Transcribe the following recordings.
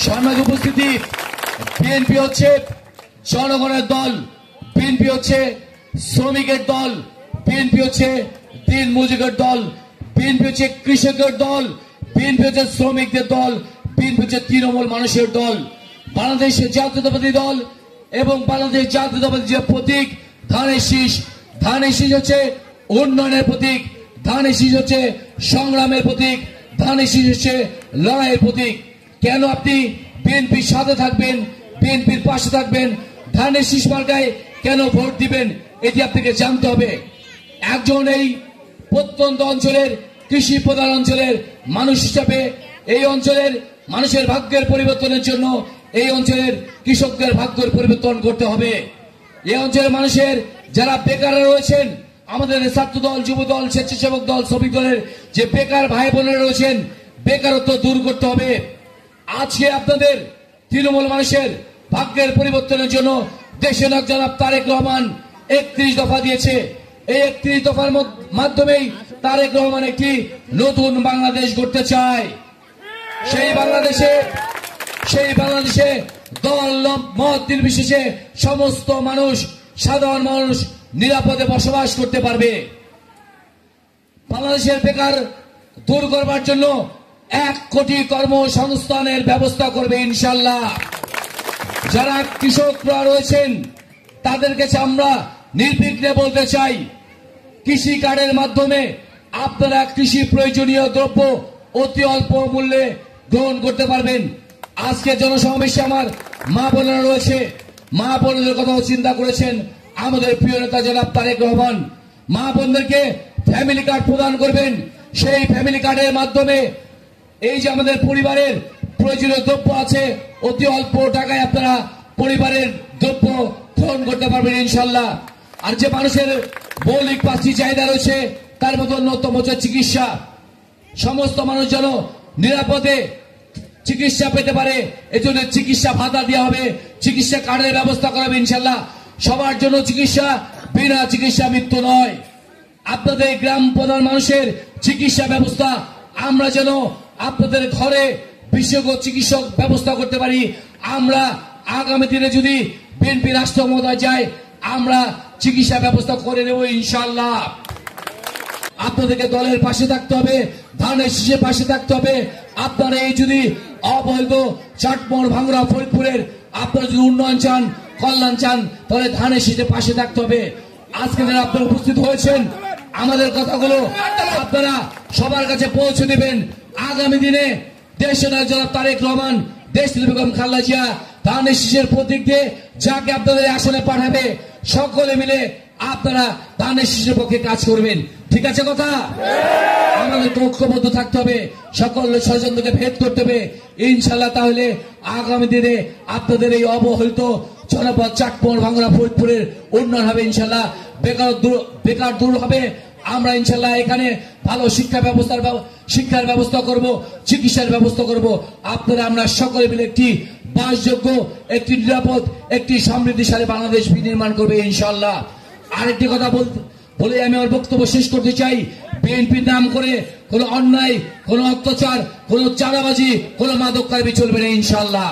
সামনে উপস্থিতি, বিএনপি হচ্ছে জনগণের দল, বিএনপি হচ্ছে শ্রমিকের দল, বিএনপি হচ্ছে দিন মজুরের দল, বিএনপি হচ্ছে কৃষকের দল, বিএনপি হচ্ছে শ্রমিকদের দল, বিএনপি হচ্ছে তৃণমূল মানুষের দল। বাংলাদেশের জাতীয়তাবাদী দল এবং বাংলাদেশ জাতীয়তাবাদী যে প্রতীক ধানের শীষ, ধানের শীষ হচ্ছে উন্নয়নের প্রতীক, ধানের শীষ হচ্ছে সংগ্রামের প্রতীক, ধানের শীষ হচ্ছে লড়াইয়ের প্রতীক। কেন আপনি বিএনপির সাথে থাকবেন, বিএনপির পাশে থাকবেন, ধানের শীষ মার্কায় কেন ভোট দিবেন, এটি আপনাকে জানতে হবে। একজন এই প্রত্যন্ত অঞ্চলের কৃষি প্রধান অঞ্চলের মানুষ হিসাবে এই অঞ্চলের মানুষের ভাগ্যের পরিবর্তনের জন্য এই অঞ্চলের কৃষকদের ভাগ্যের পরিবর্তন করতে হবে। এই অঞ্চলের মানুষের যারা বেকার রয়েছেন, আমাদের ছাত্র দল, যুব দল, স্বেচ্ছাসেবক দল, শ্রমিক দলের যে বেকার ভাই বোনেরা রয়েছেন, বেকারত্ব দূর করতে হবে। আজকে আপনাদের তৃণমূল মানুষের ভাগ্যের পরিবর্তনের জন্য দেশের নায়ক জনাব তারেক রহমান 31 দফা দিয়েছে। এই 31 দফার মাধ্যমেই তারেক রহমান একটি নতুন বাংলাদেশ গড়তে চায়। সেই বাংলাদেশে দল মত নির্বিশেষে সমস্ত মানুষ, সাধারণ মানুষ নিরাপদে বসবাস করতে পারবে। বাংলাদেশের বেকার দূর করবার জন্য 1 কোটি কর্মসংস্থানের ব্যবস্থা করবে ইনশাআল্লাহ। যারা কৃষকরা রয়েছেন তাদের কাছে আমরা নির্বিঘ্নে বলতে চাই, কৃষি কার্ডের মাধ্যমে আপনারা কৃষি প্রয়োজনীয় দ্রব্য অতি অল্প মূল্যে গ্রহণ করতে পারবেন। আজকে জনসমাবেশে আমার মা বোনেরা রয়েছে, মা বোনদের কথাও চিন্তা করেছেন আমাদের প্রিয় নেতা জনাব তারেক রহমান। মা বোনদেরকে ফ্যামিলি কার্ড প্রদান করবেন। সেই ফ্যামিলি কার্ডের মাধ্যমে এই যে আমাদের পরিবারের প্রয়োজনীয় দ্রব্য আছে, অতি অল্প টাকায় আপনারা পরিবারের দ্রব্য গ্রহণ করতে পারবেন ইনশাল্লাহ। আর যে মানুষের মৌলিক 5টি চাহিদা রয়েছে, তার মধ্যে অন্যতম হচ্ছে চিকিৎসা। সমস্ত মানুষ যেন নিরাপদে চিকিৎসা পেতে পারে, এজন্য চিকিৎসা ভাতা দেওয়া হবে, চিকিৎসা কার্ডের ব্যবস্থা করা হবে ইনশাল্লাহ। সবার জন্য চিকিৎসা, বিনা চিকিৎসা মৃত্যু নয়। আপনাদের গ্রাম প্রধান মানুষের চিকিৎসা ব্যবস্থা আমরা যেন আপনাদের ঘরে বিশেষজ্ঞ চিকিৎসক ব্যবস্থা করতে পারি। আমরা আগামী দিনে যদি বিএনপি রাষ্ট্র ক্ষমতায় যায়, আমরা চিকিৎসা ব্যবস্থা করে নেব ইনশাআল্লাহ। আপনাদেরকে দলের পাশে থাকতে হবে, ধানের শীষের পাশে থাকতে হবে। আপনারা এই যদি অবৈধ চাটমোহর, ভাঙ্গুড়া, ফরিদপুরের আপনারা যদি উন্নয়ন চান, কল্যাণ চান, তাহলে ধানের শীষের পাশে থাকতে হবে। আজকে যারা আপনারা উপস্থিত হয়েছেন, আমাদের কথাগুলো আপনারা সবার কাছে পৌঁছে দেবেন। আগামী দিনে দেশের নায়ক জনাব তারেক রহমান, দেশনেত্রী বেগম খালেদা জিয়া ধানের শীষের প্রতীক দিয়ে যাকে আপনাদের আসনে পাঠাবে, সকলে মিলে আপনারা ধানের শীষের পক্ষে কাজ করবেন। ঠিক আছে কথা? আমাদের ঐক্যবদ্ধ থাকতে হবে, সকল ষড়যন্ত্রকে ভেদ করতে হবে ইনশাল্লাহ। তাহলে আগামী দিনে আপনাদের এই অবহেলিত জনপদ চাটমোহর, ভাঙ্গুড়া, ফরিদপুরের উন্নয়ন হবে ইনশাল্লাহ। বেকার দূর হবে। আমরা ইনশাল্লাহ এখানে ভালো শিক্ষার ব্যবস্থা করব, চিকিৎসার ব্যবস্থা করব। আপনারা আমরা সকলে মিলে একটি বাসযোগ্য, একটি নিরাপদ, একটি সমৃদ্ধিশালী বাংলাদেশ বিনির্মাণ করবে ইনশাল্লাহ। আরেকটি কথা বলে আমি আমার বক্তব্য শেষ করতে চাই। বিএনপির নাম করে কোনো অন্যায়, কোনো অত্যাচার, কোনো চাঁদাবাজি, কোনো মাদক কারবি চলবে না ইনশাল্লাহ।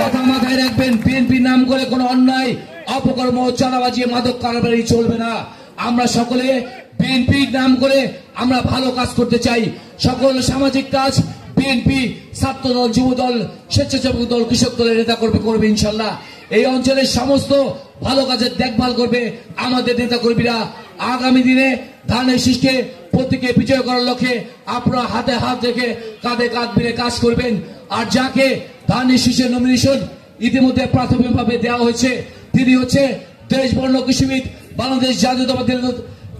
কথা মাথায় রাখবেন, বিএনপির নাম করে কোনো অন্যায়, অপকর্ম, চাঁদাবাজি, মাদক কারবারি চলবে না। আমরা সকলে বিএনপির নাম করে আমরা ভালো কাজ করতে চাই। সকল সামাজিক কাজ বিএনপি, ছাত্র দল, যুব দল, স্বেচ্ছাসেবক দল, কৃষক দলের নেতা করবে ইনশাল্লাহ। এই অঞ্চলের সমস্ত ভালো কাজের দেখভাল করবে আমাদের নেতা কর্মীরা। আগামী দিনে ধানের শীষকে প্রতীকে বিজয় করার লক্ষ্যে আপনারা হাতে হাত রেখে কাঁধে কাঁধ মিলে কাজ করবেন। আর যাকে ধানের শীষের নমিনেশন ইতিমধ্যে প্রাথমিকভাবে দেওয়া হয়েছে, তিনি হচ্ছে দেশবর্ণ কৃষিবিদ, বাংলাদেশ জাতীয়তাবাদী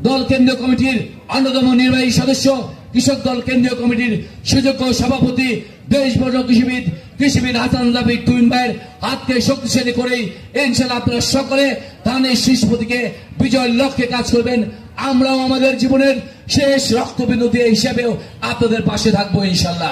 দল কেন্দ্রীয় কমিটির অন্যতম নির্বাহী সদস্য, কৃষক দল কেন্দ্রীয় কমিটির সুযোগ্য সভাপতি, দেশবর্ণ কৃষিবিদ হাসান জাবির তুহিন ভাইয়ের হাতকে শক্তিশালী করেই ইনশাআল্লাহ আপনারা সকলে ধানের শীষ প্রতীকে বিজয়ের লক্ষ্যে কাজ করবেন। আমরাও আমাদের জীবনের শেষ রক্তবিন্দু দিয়ে হিসেবেও আপনাদের পাশে থাকবো ইনশাআল্লাহ।